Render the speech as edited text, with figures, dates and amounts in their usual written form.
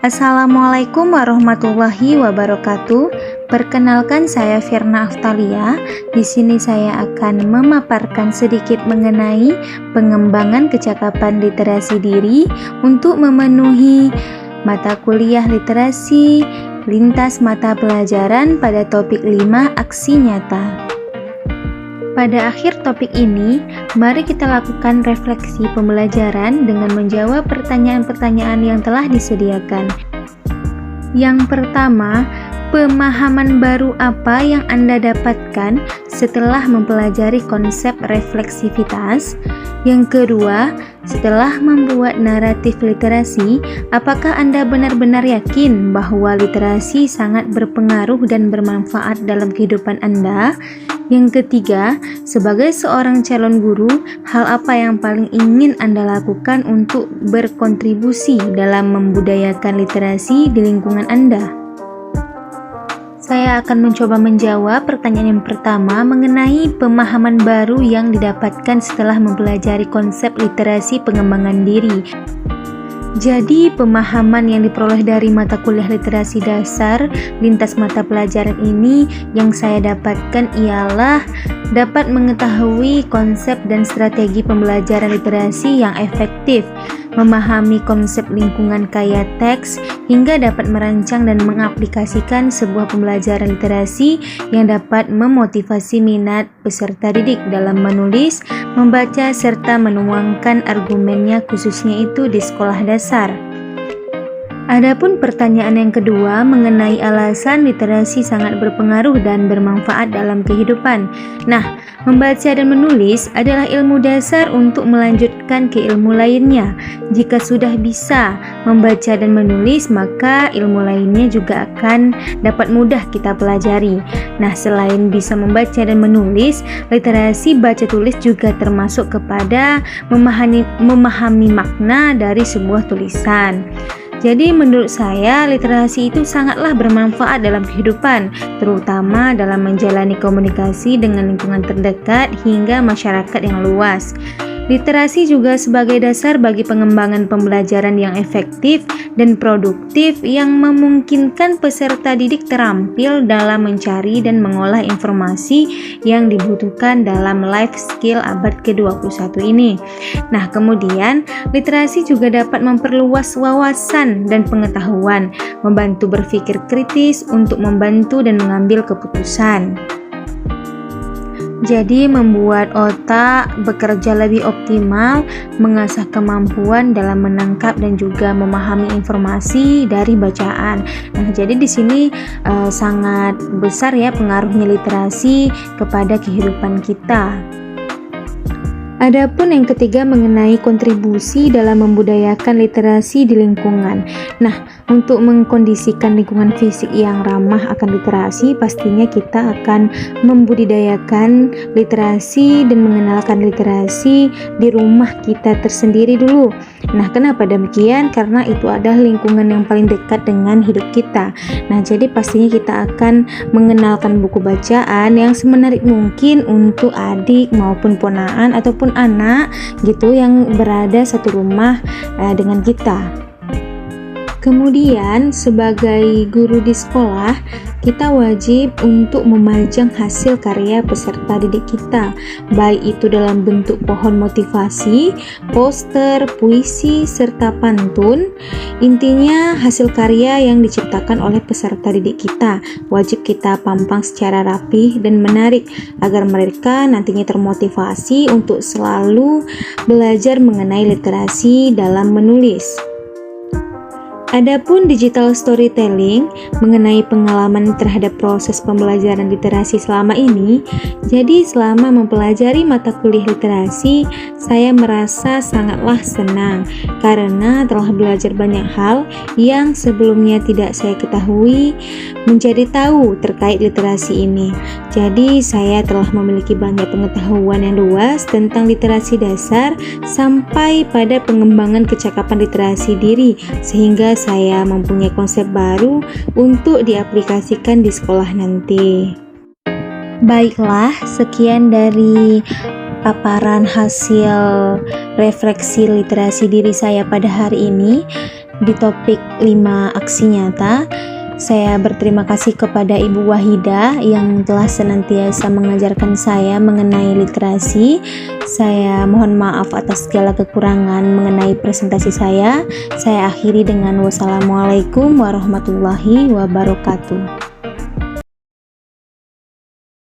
Assalamualaikum warahmatullahi wabarakatuh. Perkenalkan, saya Firna Aftalia. Di sini saya akan memaparkan sedikit mengenai pengembangan kecakapan literasi diri untuk memenuhi mata kuliah literasi lintas mata pelajaran pada topik 5 aksi nyata. Pada akhir topik ini, mari kita lakukan refleksi pembelajaran dengan menjawab pertanyaan-pertanyaan yang telah disediakan. Yang pertama, pemahaman baru apa yang Anda dapatkan setelah mempelajari konsep refleksivitas? Yang kedua, setelah membuat naratif literasi, apakah Anda benar-benar yakin bahwa literasi sangat berpengaruh dan bermanfaat dalam kehidupan Anda? Yang ketiga, sebagai seorang calon guru, hal apa yang paling ingin Anda lakukan untuk berkontribusi dalam membudayakan literasi di lingkungan Anda? Saya akan mencoba menjawab pertanyaan yang pertama mengenai pemahaman baru yang didapatkan setelah mempelajari konsep literasi pengembangan diri. Jadi, pemahaman yang diperoleh dari mata kuliah literasi dasar lintas mata pelajaran ini yang saya dapatkan ialah dapat mengetahui konsep dan strategi pembelajaran literasi yang efektif, memahami konsep lingkungan kaya teks, hingga dapat merancang dan mengaplikasikan sebuah pembelajaran literasi yang dapat memotivasi minat peserta didik dalam menulis, membaca, serta menuangkan argumennya khususnya itu di sekolah dasar. Adapun pertanyaan yang kedua mengenai alasan literasi sangat berpengaruh dan bermanfaat dalam kehidupan. Nah, membaca dan menulis adalah ilmu dasar untuk melanjutkan ke ilmu lainnya. Jika sudah bisa membaca dan menulis, maka ilmu lainnya juga akan dapat mudah kita pelajari. Nah, selain bisa membaca dan menulis, literasi baca tulis juga termasuk kepada memahami makna dari sebuah tulisan. Jadi menurut saya literasi itu sangatlah bermanfaat dalam kehidupan, terutama dalam menjalani komunikasi dengan lingkungan terdekat hingga masyarakat yang luas. Literasi juga sebagai dasar bagi pengembangan pembelajaran yang efektif dan produktif yang memungkinkan peserta didik terampil dalam mencari dan mengolah informasi yang dibutuhkan dalam life skill abad ke-21 ini. Nah, kemudian literasi juga dapat memperluas wawasan dan pengetahuan, membantu berpikir kritis untuk membantu dan mengambil keputusan. Jadi membuat otak bekerja lebih optimal, mengasah kemampuan dalam menangkap dan juga memahami informasi dari bacaan. Nah, jadi di sini sangat besar ya pengaruhnya literasi kepada kehidupan kita. Adapun yang ketiga mengenai kontribusi dalam membudayakan literasi di lingkungan. Nah, untuk mengkondisikan lingkungan fisik yang ramah akan literasi, pastinya kita akan membudidayakan literasi dan mengenalkan literasi di rumah kita tersendiri dulu. Nah, kenapa demikian? Karena itu adalah lingkungan yang paling dekat dengan hidup kita. Nah, jadi pastinya kita akan mengenalkan buku bacaan yang semenarik mungkin untuk adik maupun ponaan ataupun anak gitu yang berada satu rumah dengan kita. Kemudian sebagai guru di sekolah, kita wajib untuk memajang hasil karya peserta didik kita, baik itu dalam bentuk pohon motivasi, poster, puisi, serta pantun. Intinya hasil karya yang diciptakan oleh peserta didik kita wajib kita pampang secara rapih dan menarik agar mereka nantinya termotivasi untuk selalu belajar mengenai literasi dalam menulis. Adapun digital storytelling mengenai pengalaman terhadap proses pembelajaran literasi selama ini, jadi selama mempelajari mata kuliah literasi, saya merasa sangatlah senang karena telah belajar banyak hal yang sebelumnya tidak saya ketahui, menjadi tahu terkait literasi ini. Jadi saya telah memiliki banyak pengetahuan yang luas tentang literasi dasar sampai pada pengembangan kecakapan literasi diri, sehingga saya mempunyai konsep baru untuk diaplikasikan di sekolah nanti. Baiklah, sekian dari paparan hasil refleksi literasi diri saya pada hari ini. di topik 5 aksi nyata. Saya berterima kasih kepada Ibu Wahida yang telah senantiasa mengajarkan saya mengenai literasi. Saya mohon maaf atas segala kekurangan mengenai presentasi saya. Saya akhiri dengan wassalamualaikum warahmatullahi wabarakatuh.